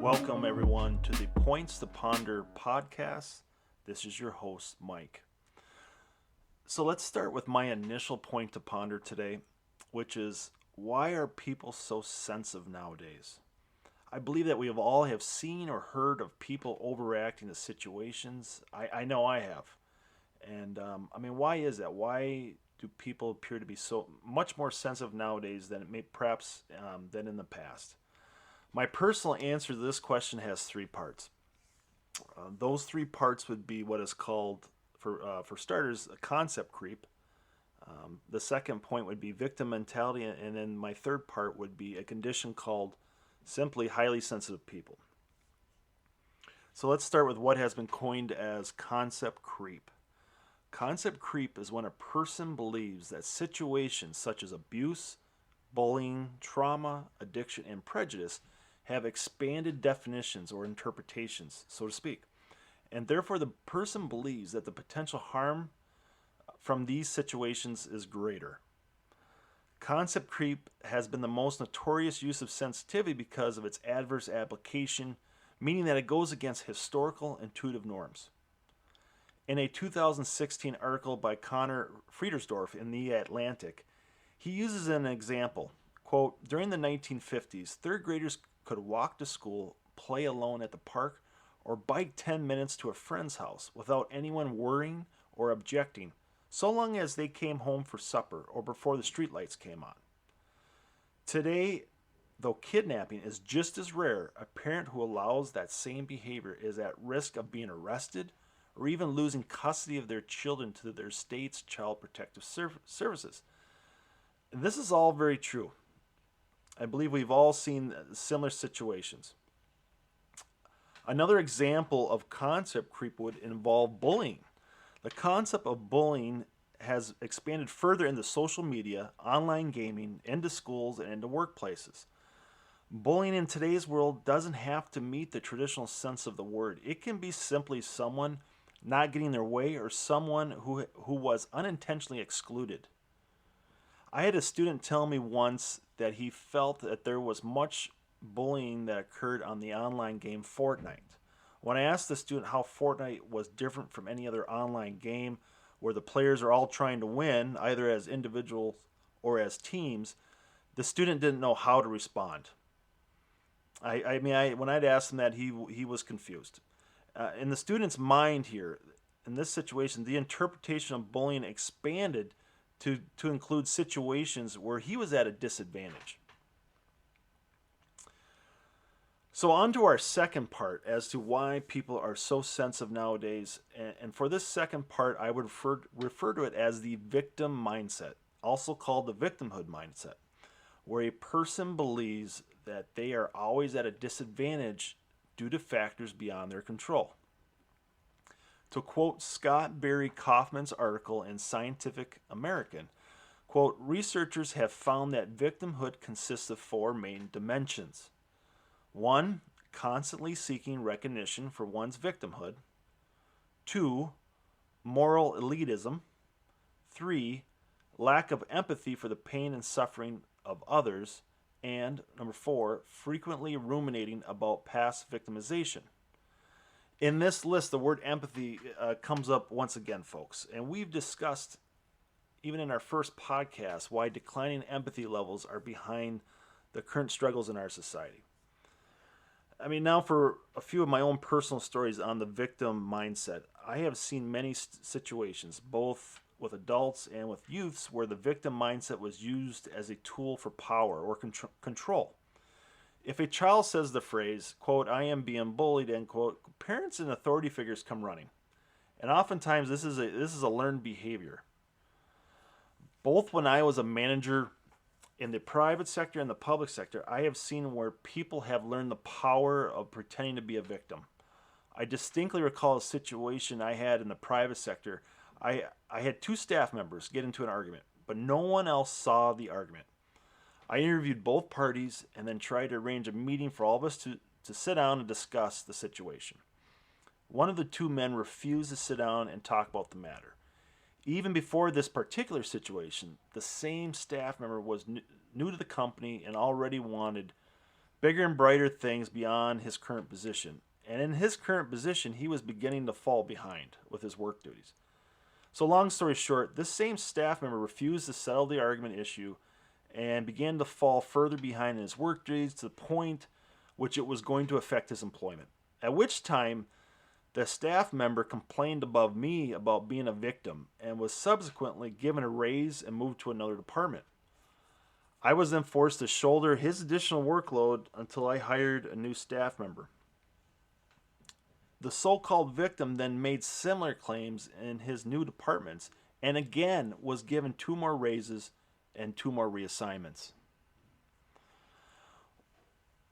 Welcome, everyone, to the Points to Ponder podcast. This is your host, Mike. So let's start with my initial point to ponder today, which is why are people so sensitive nowadays? I believe that we have all seen or heard of people overreacting to situations. I know I have. And why is that? Why do people appear to be so much more sensitive nowadays than it may perhaps than in the past? My personal answer to this question has three parts. Those three parts would be what is called, for starters, a concept creep. The second point would be victim mentality, and then my third part would be a condition called simply highly sensitive people. So let's start with what has been coined as concept creep. Concept creep is when a person believes that situations such as abuse, bullying, trauma, addiction, and prejudice have expanded definitions or interpretations, so to speak. And therefore, the person believes that the potential harm from these situations is greater. Concept creep has been the most notorious use of sensitivity because of its adverse application, meaning that it goes against historical intuitive norms. In a 2016 article by Connor Friedersdorf in The Atlantic, he uses an example. Quote, during the 1950s, third graders could walk to school, play alone at the park, or bike 10 minutes to a friend's house without anyone worrying or objecting, so long as they came home for supper or before the streetlights came on. Today, though kidnapping is just as rare, a parent who allows that same behavior is at risk of being arrested or even losing custody of their children to their state's child protective services. And this is all very true. I believe we've all seen similar situations. Another example of concept creep would involve bullying. The concept of bullying has expanded further into social media, online gaming, into schools, and into workplaces. Bullying in today's world doesn't have to meet the traditional sense of the word. It can be simply someone not getting their way or someone who was unintentionally excluded. I had a student tell me once that he felt that there was much bullying that occurred on the online game Fortnite. When I asked the student how Fortnite was different from any other online game where the players are all trying to win, either as individuals or as teams, the student didn't know how to respond. When I'd asked him that, he was confused. In the student's mind here, in this situation, the interpretation of bullying expanded to include situations where he was at a disadvantage. So on to our second part as to why people are so sensitive nowadays. And for this second part, I would refer to it as the victim mindset, also called the victimhood mindset, where a person believes that they are always at a disadvantage due to factors beyond their control. To quote Scott Barry Kaufman's article in Scientific American, quote, researchers have found that victimhood consists of four main dimensions. 1. Constantly seeking recognition for one's victimhood. 2. Moral elitism. 3. Lack of empathy for the pain and suffering of others. And number 4, frequently ruminating about past victimization. In this list, the word empathy comes up once again, folks. And we've discussed, even in our first podcast, why declining empathy levels are behind the current struggles in our society. Now for a few of my own personal stories on the victim mindset. I have seen many situations, both with adults and with youths, where the victim mindset was used as a tool for power or control. If a child says the phrase, quote, I am being bullied, end quote, parents and authority figures come running. And oftentimes this is a learned behavior. Both when I was a manager in the private sector and the public sector, I have seen where people have learned the power of pretending to be a victim. I distinctly recall a situation I had in the private sector. I had two staff members get into an argument, but no one else saw the argument. I interviewed both parties and then tried to arrange a meeting for all of us to sit down and discuss the situation. One of the two men refused to sit down and talk about the matter. Even before this particular situation, the same staff member was new to the company and already wanted bigger and brighter things beyond his current position. And in his current position, he was beginning to fall behind with his work duties. So, long story short, this same staff member refused to settle the argument issue and began to fall further behind in his work duties to the point which it was going to affect his employment. At which time, the staff member complained above me about being a victim and was subsequently given a raise and moved to another department. I was then forced to shoulder his additional workload until I hired a new staff member. The so-called victim then made similar claims in his new departments and again was given 2 more raises and 2 more reassignments.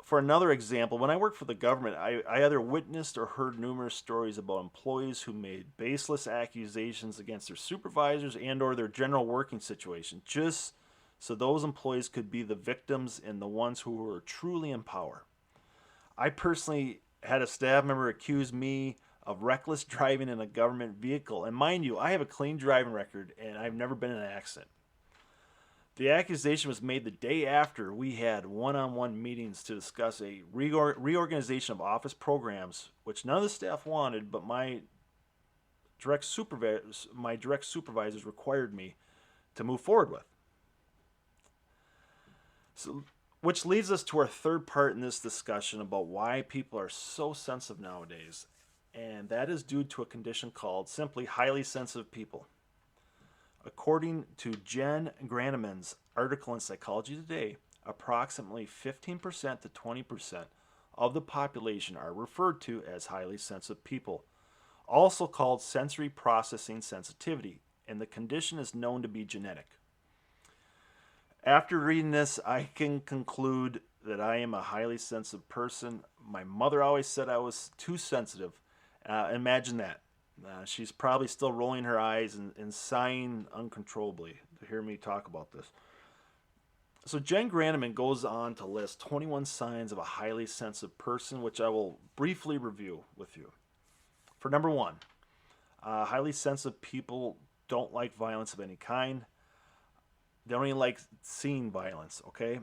For another example, when I worked for the government, I either witnessed or heard numerous stories about employees who made baseless accusations against their supervisors and or their general working situation, just so those employees could be the victims and the ones who were truly in power. I personally had a staff member accuse me of reckless driving in a government vehicle. And mind you, I have a clean driving record and I've never been in an accident. The accusation was made the day after we had one-on-one meetings to discuss a reorganization of office programs, which none of the staff wanted, but my direct supervisors required me to move forward with. So, which leads us to our third part in this discussion about why people are so sensitive nowadays, and that is due to a condition called simply highly sensitive people. According to Jen Graneman's article in Psychology Today, approximately 15% to 20% of the population are referred to as highly sensitive people, also called sensory processing sensitivity, and the condition is known to be genetic. After reading this, I can conclude that I am a highly sensitive person. My mother always said I was too sensitive. Imagine that. She's probably still rolling her eyes and sighing uncontrollably to hear me talk about this. So Jen Graneman goes on to list 21 signs of a highly sensitive person, which I will briefly review with you. For number 1, highly sensitive people don't like violence of any kind. They don't even like seeing violence, okay?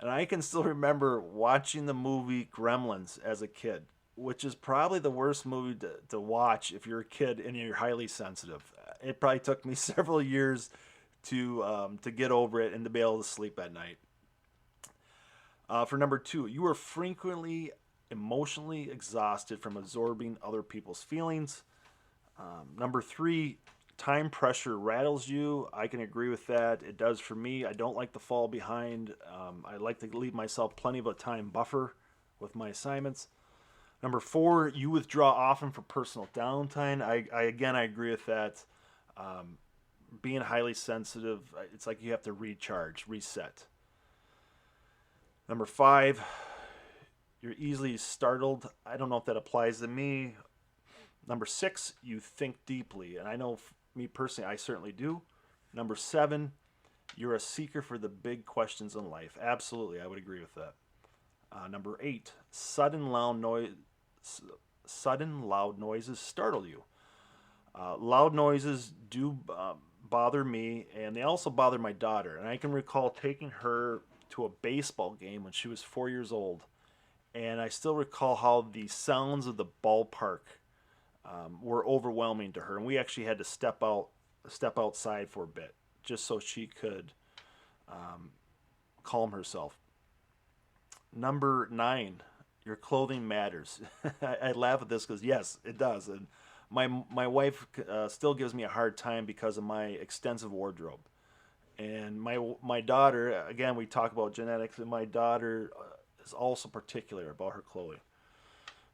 And I can still remember watching the movie Gremlins as a kid, which is probably the worst movie to watch if you're a kid and you're highly sensitive. It probably took me several years to get over it and to be able to sleep at night. For number 2, you are frequently emotionally exhausted from absorbing other people's feelings. Number 3, time pressure rattles you. I can agree with that. It does for me. I don't like to fall behind. I like to leave myself plenty of a time buffer with my assignments. Number 4, you withdraw often for personal downtime. I agree with that. Being highly sensitive, it's like you have to recharge, reset. Number 5, you're easily startled. I don't know if that applies to me. Number 6, you think deeply. And I know me personally, I certainly do. Number 7, you're a seeker for the big questions in life. Absolutely, I would agree with that. Number 8, sudden loud noises startle you. Loud noises do bother me, and they also bother my daughter. And I can recall taking her to a baseball game when she was 4 years old, and I still recall how the sounds of the ballpark were overwhelming to her, and we actually had to step outside for a bit just so she could calm herself. Number 9, your clothing matters. I laugh at this because yes, it does. And my wife still gives me a hard time because of my extensive wardrobe. And my daughter, again, we talk about genetics, and my daughter is also particular about her clothing.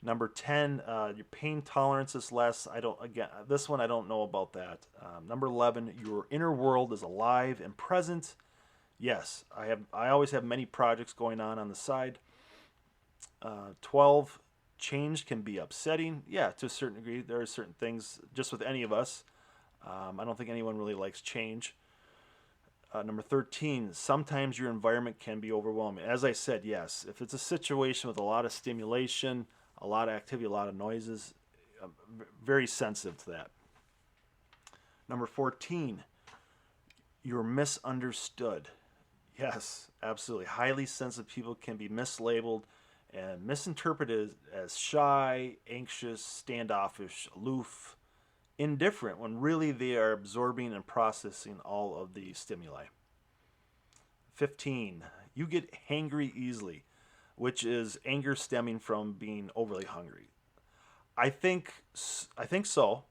Number 10, your pain tolerance is less. This one I don't know about that. Number 11, your inner world is alive and present. Yes, I always have many projects going on the side. 12, Change can be upsetting. Yeah, to a certain degree. There are certain things, just with any of us. I don't think anyone really likes change. Number 13, sometimes your environment can be overwhelming. As I said, yes, if it's a situation with a lot of stimulation, a lot of activity, a lot of noises, I'm very sensitive to that. Number 14, you're misunderstood. Yes, absolutely. Highly sensitive people can be mislabeled and misinterpreted as shy, anxious, standoffish, aloof, indifferent, when really they are absorbing and processing all of the stimuli. 15, you get hangry easily, which is anger stemming from being overly hungry. I think so.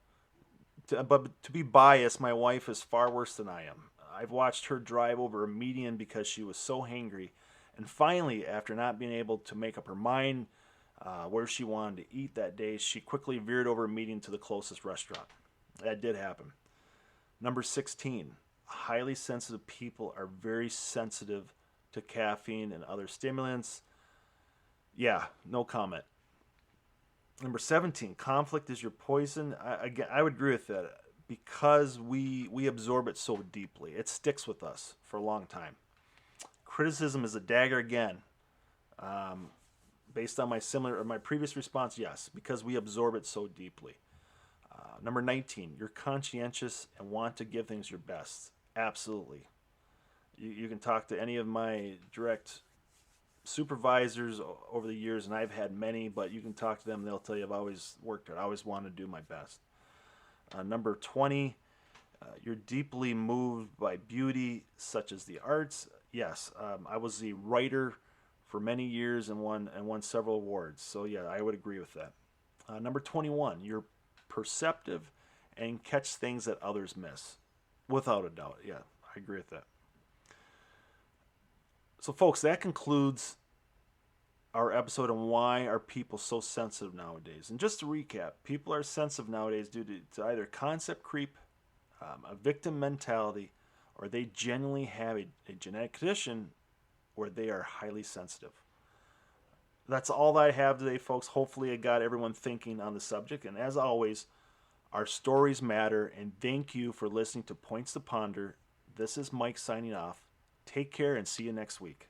But to be biased, my wife is far worse than I am. I've watched her drive over a median because she was so hangry. And finally, after not being able to make up her mind where she wanted to eat that day, she quickly veered over a median to the closest restaurant. That did happen. Number 16, highly sensitive people are very sensitive to caffeine and other stimulants. Yeah, no comment. Number 17, conflict is your poison. I would agree with that because we absorb it so deeply. It sticks with us for a long time. Criticism is a dagger again. Um, Based on my previous response, yes, because we absorb it so deeply. Number 19, you're conscientious and want to give things your best. Absolutely. You can talk to any of my direct supervisors over the years, and I've had many, but you can talk to them, and they'll tell you I've always worked hard. I always want to do my best. Number 20, you're deeply moved by beauty, such as the arts. Yes, I was the writer for many years and won several awards. So yeah, I would agree with that. Number 21, you're perceptive and catch things that others miss. Without a doubt, yeah, I agree with that. So, folks, that concludes our episode on why are people so sensitive nowadays. And just to recap, people are sensitive nowadays due to either concept creep, a victim mentality, or they genuinely have a genetic condition where they are highly sensitive. That's all that I have today, folks. Hopefully, I got everyone thinking on the subject. And as always, our stories matter. And thank you for listening to Points to Ponder. This is Mike signing off. Take care and see you next week.